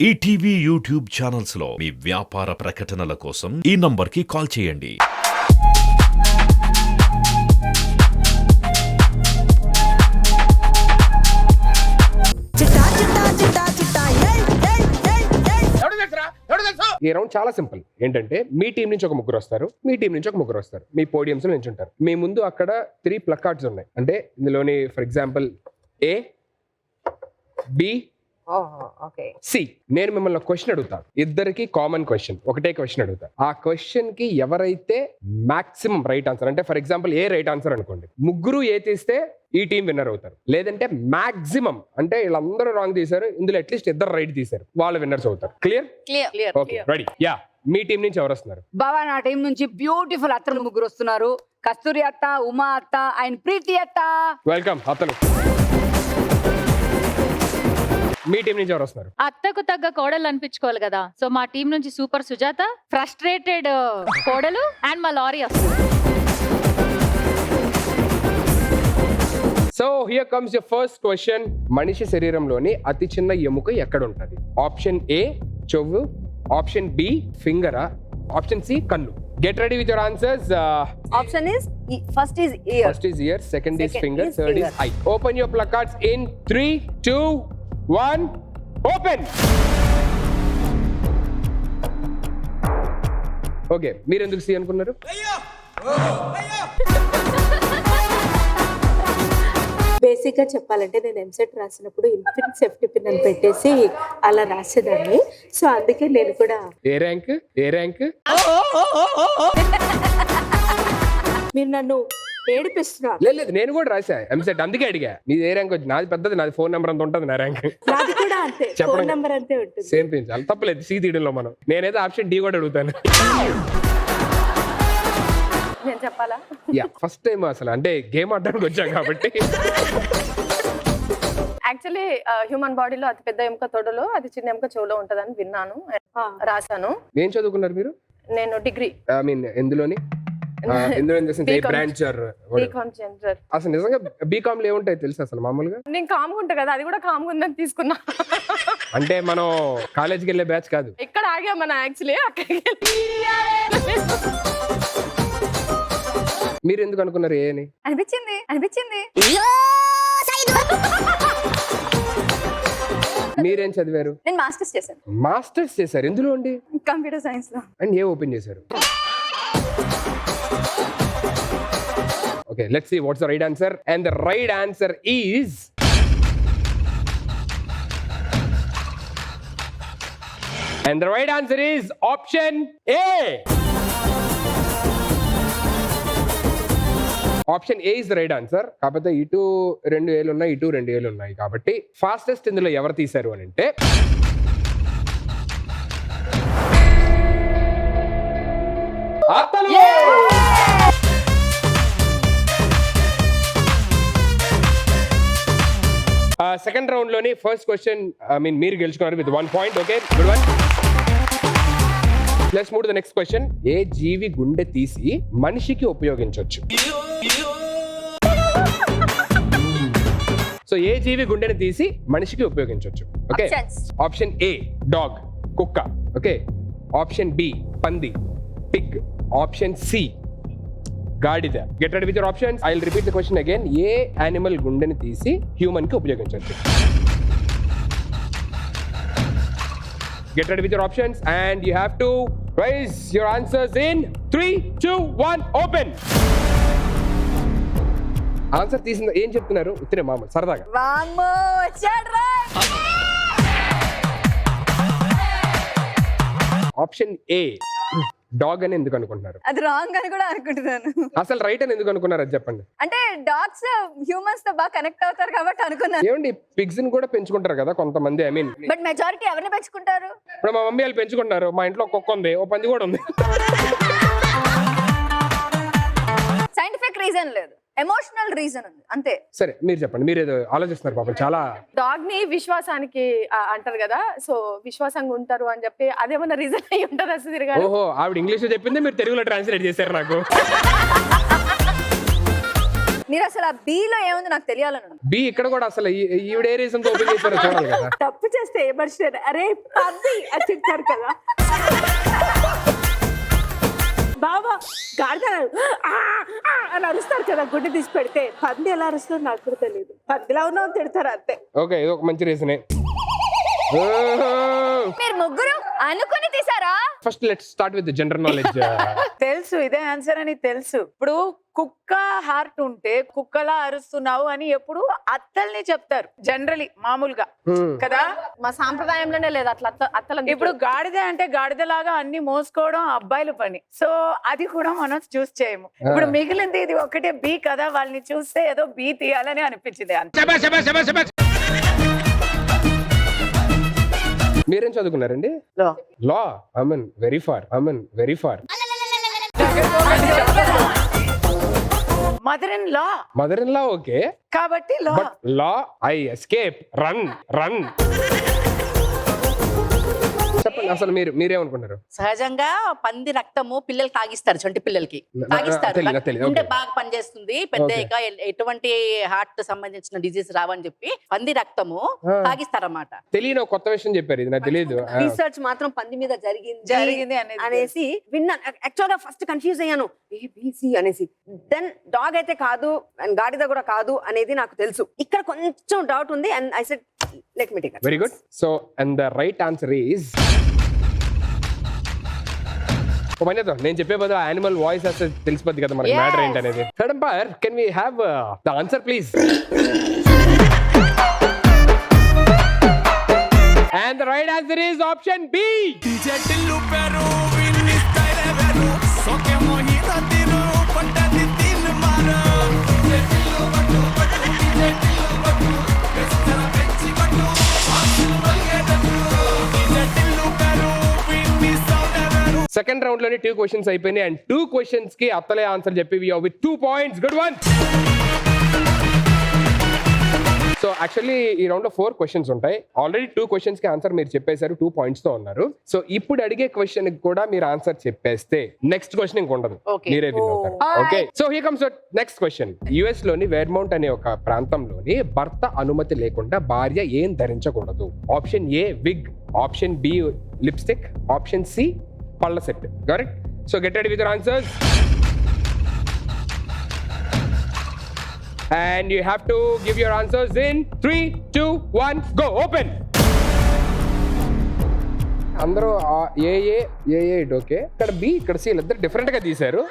ETV YouTube channels లో మీ వ్యాపార ప్రకటనల కోసం ఈ నంబర్కి కాల్ చేయండి. ఈ రౌండ్ చాలా సింపుల్. ఏంటంటే మీ టీం నుంచి ఒక ముగ్గురు వస్తారు, మీ టీం నుంచి ఒక ముగ్గురు వస్తారు, మీ పోడియంస్ లో నించుంటారు. మీ ముందు అక్కడ 3 ప్లకార్డ్స్ ఉన్నాయి. అంటే ఇందులోని for example A, B, C. నేను మిమ్మల్ని క్వశ్చన్ అడుగుతాను. ఇద్దరికి కామన్ క్వశ్చన్, ఒకటే క్వశ్చన్ అడుగుతా. ఆ క్వశ్చన్ కి ఎవరైతే మాక్సిమం రైట్ ఆన్సర్, అంటే for example A right answer అనుకోండి, ముగ్గురు ఏ తీస్తే ఈ టీం విన్నర్ అవుతారు. లేదంటే మాక్సిమం అంటే వీళ్ళందరూ రాంగ్ తీశారు, ఇందులో అట్లీస్ట్ ఇద్దరు రైట్ తీశారు, వాళ్ళు విన్నర్స్ అవుతారు. క్లియర్? Okay, ready. యా, మీ టీం నుంచి ఎవరు వస్తున్నారు? బాబా, నా టీం నుంచి బ్యూటిఫుల్ అత్తలు ముగ్గురు వస్తున్నారు. కస్తూరి అత్త, ఉమా అత్త అండ్ ప్రీతి అత్త. వెల్కమ్ అత్తలు. మీ టీం నుంచి ఎవరు వస్తున్నారు? అత్తకు తగ్గ కోడలు అనిపించుకోవాలి కదా, సో మా టీం నుంచి సూపర్ సుజాత, ఫ్రస్ట్రేటెడ్ కోడలు అండ్ మా లారీ వస్తుంది. So here comes your first question. మనిషి శరీరంలోని అతి చిన్న ఎముక ఎక్కడ ఉంటది? ఆప్షన్ ఏ చెవు, ఆప్షన్ బి ఫింగరా, ఆప్షన్ సి కన్ను. Get ready with your answers. Option is first is year, first is year, second is finger, third is I. Open your placards in 3, 2, 1. Open. Okay, మీరు ఎందుకు C అనుకున్నారు? Basic గా చెప్పాలంటే నేను ఎంసెట్ రాసినప్పుడు infinite safety pin అని పెట్టేసి అలా రాసేదాన్ని. సో అందుకే నేను కూడా ఏ ర్యాంక్? ఏ ర్యాంక్? మీరు నన్ను ఏడిపిస్తున్నారు. లేదు, నేను కూడా రాసా ఎంసెట్, అందుకే అడిగా మీది ఏ ర్యాంక్ వచ్చి. నాది పెద్దది, నాది ఫోన్ నెంబర్ అంత ఉంటుంది నా ర్యాంక్. నాది కూడా అంతే, ఫోన్ నెంబర్ అంతే ఉంటుంది. సేమ్ థింగ్, చాలా తప్పలేదు సి తీయడంలో. మనం నేనైతే ఆప్షన్ డి కూడా అడుగుతాను. నేను చెప్పాలా? యా, ఫస్ట్ టైం అసలు అంటే గేమ్ ఆడడానికి వచ్చాం కాబట్టి. యాక్చువల్లీ హ్యూమన్ బాడీలో అతి పెద్ద ఎముక తొడలో, అతి చిన్న ఎముక చెవులో ఉంటదని విన్నాను, రాశాను. ఏం చదువుకున్నారు మీరు? నేను డిగ్రీ, ఐ మీన్ ఎందులోని? Branch BCom general. అసలు నిజంగా బీకామ్ లో ఏముంటాయి తెలుసు అసలు మామూలుగా? నేను కామ్గా ఉంటా కదా, అది కూడా కామ్గా ఉందని తీసుకున్నా. అంటే మనం కాలేజ్కి వెళ్ళే బ్యాచ్ కాదు. ఎక్కడ ఆగా మన యాక్చువల్లీ అక్కడికి. మీరు ఎందుకు అనుకున్నారు ఏ అని? అనిపించింది. మీరేం చదివారు? నేను మాస్టర్స్ చేశాను. మాస్టర్స్ చేశారు ఎందులో అండి? కంప్యూటర్ సైన్స్ లో. అండ్ ఏ ఓపెన్ చేశారు? Okay, let's see what's the right answer. And the right answer is option A. Option A is the right answer. కాకపోతే ఇటు 2 ఏళ్ళు ఉన్నాయి, ఇటు 2 ఏళ్ళు ఉన్నాయి. కాబట్టి ఫాస్టెస్ట్ ఇందులో ఎవరు తీశారు అని అంటే సెకండ్ రౌండ్ లోని ఫస్ట్ క్వశ్చన్ మీరు గెలుచుకున్నారు with 1 point. Okay, good one. Let's move to the next question. ఏ జీవి గుండె తీసి మనిషికి ఉపయోగించవచ్చు? సో ఏ జీవి గుండెని తీసి మనిషికి ఉపయోగించవచ్చు? ఓకే, ఆప్షన్ ఏ డాగ్, కుక్క. ఓకే, ఆప్షన్ బి పంది, పిగ్. ఆప్షన్ సి గాడిద. Get ready with your options. I will repeat the question again. A animal గుండెని తీసి హ్యూమన్ కి ఉపయోగించవచ్చు? Get ready with your options and you have to raise your answers in 3, 2, 1. Open. Answer తీసింది ఏం చెప్తున్నారు? ఉత్తరే మామూలు సరదాగా. ఆప్షన్ ఏ డాగ్ అని ఎందుకు అనుకుంటున్నారు? అది రాంగ్ అని కూడా అనుకుంటున్నాను. అసలు రైట్ అని ఎందుకు అనుకున్నారు అది చెప్పండి. అంటే డాగ్స్ హ్యూమన్స్ తో బాగా కనెక్ట్ అవుతారు కాబట్టి అనుకున్నాను. ఏమండి, పిగ్స్ ని కూడా పెంచుకుంటారు కదా కొంతమంది. ఐ మీన్ బట్ మెజారిటీ ఎవరిని పెంచుకుంటారు? ఇప్పుడు మా మమ్మీ వాళ్ళు పెంచుకుంటారు. మా ఇంట్లో కుక్క ఉంది, ఓ పంది కూడా ఉంది. సైంటిఫిక్ రీజన్ లేదు, ఎమోషనల్ రీజన్ ఉంది అంతే. సరే మీరు చెప్పండి, మీరు ఏదో ఆలోచిస్తున్నారు పాపం చాలా. డాగ్ ని విశ్వాసానికి అంటారు కదా, సో విశ్వాసంగా ఉంటారు అని చెప్పి అదేమన్నా రీజన్ అయి ఉంటారా సుధీర్ గారు? ఓహో, ఆవిడ ఇంగ్లీష్ లో చెప్పింది, మీరు తెలుగులో ట్రాన్స్లేట్ చేశారు నాకు. మీరు అసలు ఆ B లో ఏముంది నాకు తెలియాలని బి ఇక్కడ కూడా అసలు ఈవిడ ఏ రీజన్ తో ఓపెన్ చేశారో చూడాలి కదా. తప్పు చేస్తే ఏమర్చారు అరే పంది అని చెప్తారు కదా బాబా గాడిద అని అరుస్తారు కదా గుడ్డి తీసి పెడితే. పంది ఎలా అరుస్తారో నాకు కూడా తెలియదు. పందిలా ఉన్నావు తిడతారు అంతే. ఓకే ఇది ఒక మంచి రీజనే. మీరు ముగ్గురు అనుకుని తీసారా? First let's start with general knowledge. తెలుసు ఇదే ఆన్సర్ అని తెలుసు. ఇప్పుడు కుక్క హార్ట్ ఉంటే కుక్కలా అరుస్తున్నావు అని ఎప్పుడు అత్తల్ని చెప్తారు జనరలీ మామూలుగా కదా. మా సాంప్రదాయంలోనే లేదు అట్లా అత్తల. ఇప్పుడు గాడిద అంటే గాడిదలాగా అన్ని మోసుకోవడం అబ్బాయిల పని. సో అది కూడా మనం చూస్ చేయము. ఇప్పుడు మిగిలింది ఇది ఒకటే బి కదా, వాళ్ళని చూస్తే ఏదో బి తీయాలని అనిపించింది అంతే. మీరేం చదువుకున్నారండి? Law. I mean very far. Mother in law. Mother in law okay, కాబట్టి law. But law I escape run. చెప్పండి అసలు మీరేమనుకుంటారు? సహజంగా పంది రక్తము పిల్లలు తాగిస్తారు, చంటి పిల్లలకి తాగిస్తారు. తెలీదు. గుండె Okay. బాగా పనిచేస్తుంది, పెద్దయ్యాక ఎటువంటి హార్ట్ సంబంధించిన డిజీజ్ రావని చెప్పి పంది రక్తము తాగిస్తారన్నమాట. తెలియని ఒక కొత్త విషయం చెప్పారు, ఇది నాకు తెలియదు. రీసెర్చ్ మాత్రం పంది మీద జరిగింది అనేది అనేసి విన్నాను. యాక్చువల్ గా ఫస్ట్ కన్ఫ్యూజ్ అయ్యాను ఏబిసి అనేసి. దెన్ డాగ్ అయితే కాదు అండ్ గాడిద కూడా కాదు అనేది నాకు తెలుసు. ఇక్కడ కొంచెం డౌట్ ఉంది and I said let me take. Very good. So and the right answer is నేను చెప్పే బదులు యానిమల్ వాయిస్ వస్తే తెలిసిపోద్ది కదా మనకి మ్యాటర్ ఏంటి అనేది. Madam per can we have the answer please? And the right answer is option B. Second round లోనే 2 క్వశ్చన్స్ అయిపోయినాయి అండ్ 2 క్వశ్చన్స్ కి అత్తలే ఆన్సర్ చెప్పి we are with 2 points. Good one. So actually ఈ రౌండ్ లో 4 questions ఉంటాయి. Already 2 questions కి answer మీరు చెప్పేశారు, 2 పాయింట్స్ తో ఉన్నారు. సో ఇప్పుడు అడిగే క్వశ్చన్ కి కూడా మీరు ఆన్సర్ చెప్పేస్తే నెక్స్ట్ క్వశ్చన్ ఇంక ఉండదు, మీరే విన్ అవుతారు. Okay, so here comes next question. US లోని వెర్మౌంట్ అనే ఒక ప్రాంతంలోని భర్త అనుమతి లేకుండా భార్య ఏం ధరించకూడదు? Option A wig, option B lipstick, option C పళ్ళ set. Correct. So get ready with your answers and you have to give your answers in 3 2 1 go. Open. అందరూ ఏ ఇట్ ఓకే. ఇక్కడ బి ఇక్కడ సి ఇద్దరు డిఫరెంట్ గా తీశారు.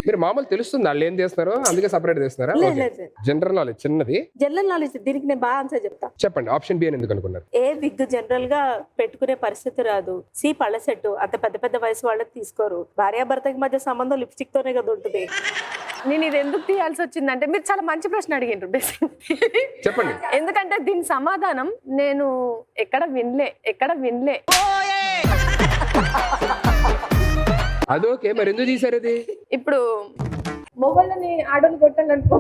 మీరు మామూలు తెలుస్తుంది వాళ్ళు ఏం చేస్తున్నారో అందుకే సపరేట్ చేస్తున్నారా? జనరల్ నాలెడ్జ్ చిన్నది. జనరల్ నాలెడ్జ్ దీనికి నేను బాగా ఆన్సర్ చెప్తా. చెప్పండి ఆప్షన్ బి అని ఎందుకు అనుకున్నారు? ఏ విగ్ జనరల్ గా పెట్టుకునే పరిస్థితి రాదు. సి పళ్ళ సెట్ అంత పెద్ద వయసు వాళ్ళకి తీసుకోరు. భార్యాభర్తకి మధ్య సంబంధం లిప్స్టిక్ తోనే కదా ఉంటుంది. నేను ఇది ఎందుకు తీయాల్సి వచ్చిందంటే మీరు చాలా మంచి ప్రశ్న అడిగిండ్రు చెప్పండి. ఎందుకంటే దీని సమాధానం నేను ఎక్కడ వినలే. అది ఓకే, మరి ఎందుకు తీశారు అది? ఇప్పుడు మొబైల్ని ఆడోళ్ళు కొట్టాలనుకో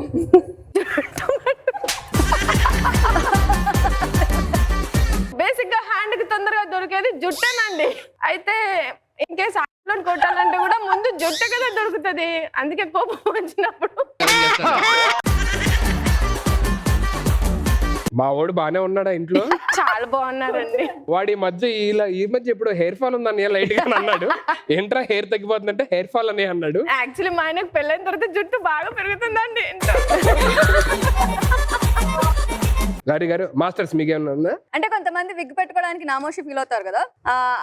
బేసిక్ గా హ్యాండ్ కి తొందరగా దొరికేది జుట్టేనండి. అయితే ఇన్ కేసు ఆడోళ్ళు కొట్టాలంటే కూడా ముందు జుట్టే కదా దొరుకుతుంది. అందుకే కోపం వచ్చినప్పుడు. మా వాడు బానే ఉన్నాడా ఇంట్లో? చాలా బాగున్నారండి. వాడి ఈ మధ్య ఇప్పుడు హెయిర్ ఫాల్ ఉందని లైట్ గా అన్నాడు. ఏంట్రా హెయిర్ తగ్గిపోతుందంటే హెయిర్ ఫాల్ అని అన్నాడు. యాక్చువల్లీ మా ఆయనకు పెళ్ళైన తర్వాత జుట్టు బాగా పెరుగుతుందండి. గారు మాస్టర్స్ మీకేమన్నా ఉందా? అంటే కొంతమంది విగ్ పెట్టుకోవడానికి నామోషి ఫీల్ అవుతారు కదా,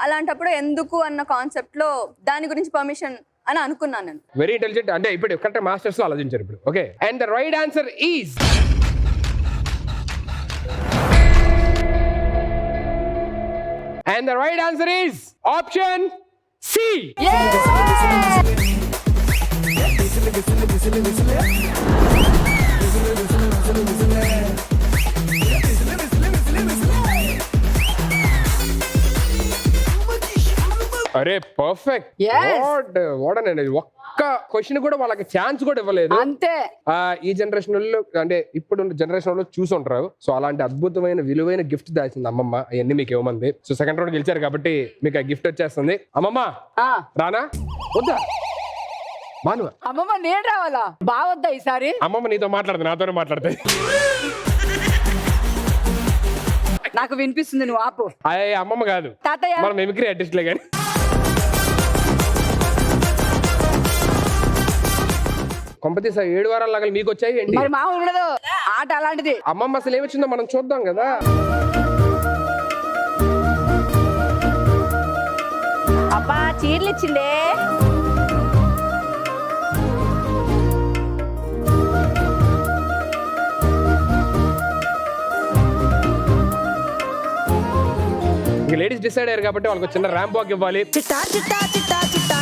అలాంటప్పుడు ఎందుకు అన్న కాన్సెప్ట్ లో దాని గురించి పర్మిషన్ అని అనుకున్నాను నేను. Very intelligent. అంటే ఇప్పుడు కరెక్ట్ మాస్టర్స్ లో ఆలోచించారు ఇప్పుడు. Okay, and the right answer is and the right answer is option C. అరే పర్ఫెక్ట్. వాట్ ఒక్క క్వశ్చన్ కూడా వాళ్ళకి ఛాన్స్ కూడా ఇవ్వలేదు అంతే. ఈ జనరేషన్ వాళ్ళు అంటే ఇప్పుడు జనరేషన్ వాళ్ళు చూసి ఉంటారు. సో అలాంటి అద్భుతమైన విలువైన గిఫ్ట్ దాచింది అమ్మమ్మ. అవన్నీ మీకు ఇవ్వమంది. సో సెకండ్ రౌండ్ గెలిచారు కాబట్టి మీకు ఆ గిఫ్ట్ వచ్చేస్తుంది. అమ్మమ్మ రానా వద్దా? మానువ అమ్మమ్మ నేను రావాలా బావద్దా ఈసారి? అమ్మమ్మ నీతో మాట్లాడుతుంది, నాతోనే మాట్లాడుతుంది. నాకు వినిపిస్తుంది, నువ్వు ఆపు. అయ్యే అమ్మమ్మ కాదు, తాతయ్య మన మిమిక్రీ ఆర్టిస్ట్లే కానీ. కొంపతీసా 7 వారాల లాగా మీకు వచ్చాయి ఏంటి? మరి మామూలు ఉండదు ఆట అలాంటిది. అమ్మమ్మ అసలు ఏమొచ్చిందో మనం చూద్దాం కదా. అబ్బా చీరలు ఇచ్చిండే. ఇంక లేడీస్ డిసైడ్ అయ్యారు కాబట్టి వాళ్ళకి చిన్న ర్యాంప్ వాక్ ఇవ్వాలి. చిట్టా చిట్టా చిట్టా చిట్టా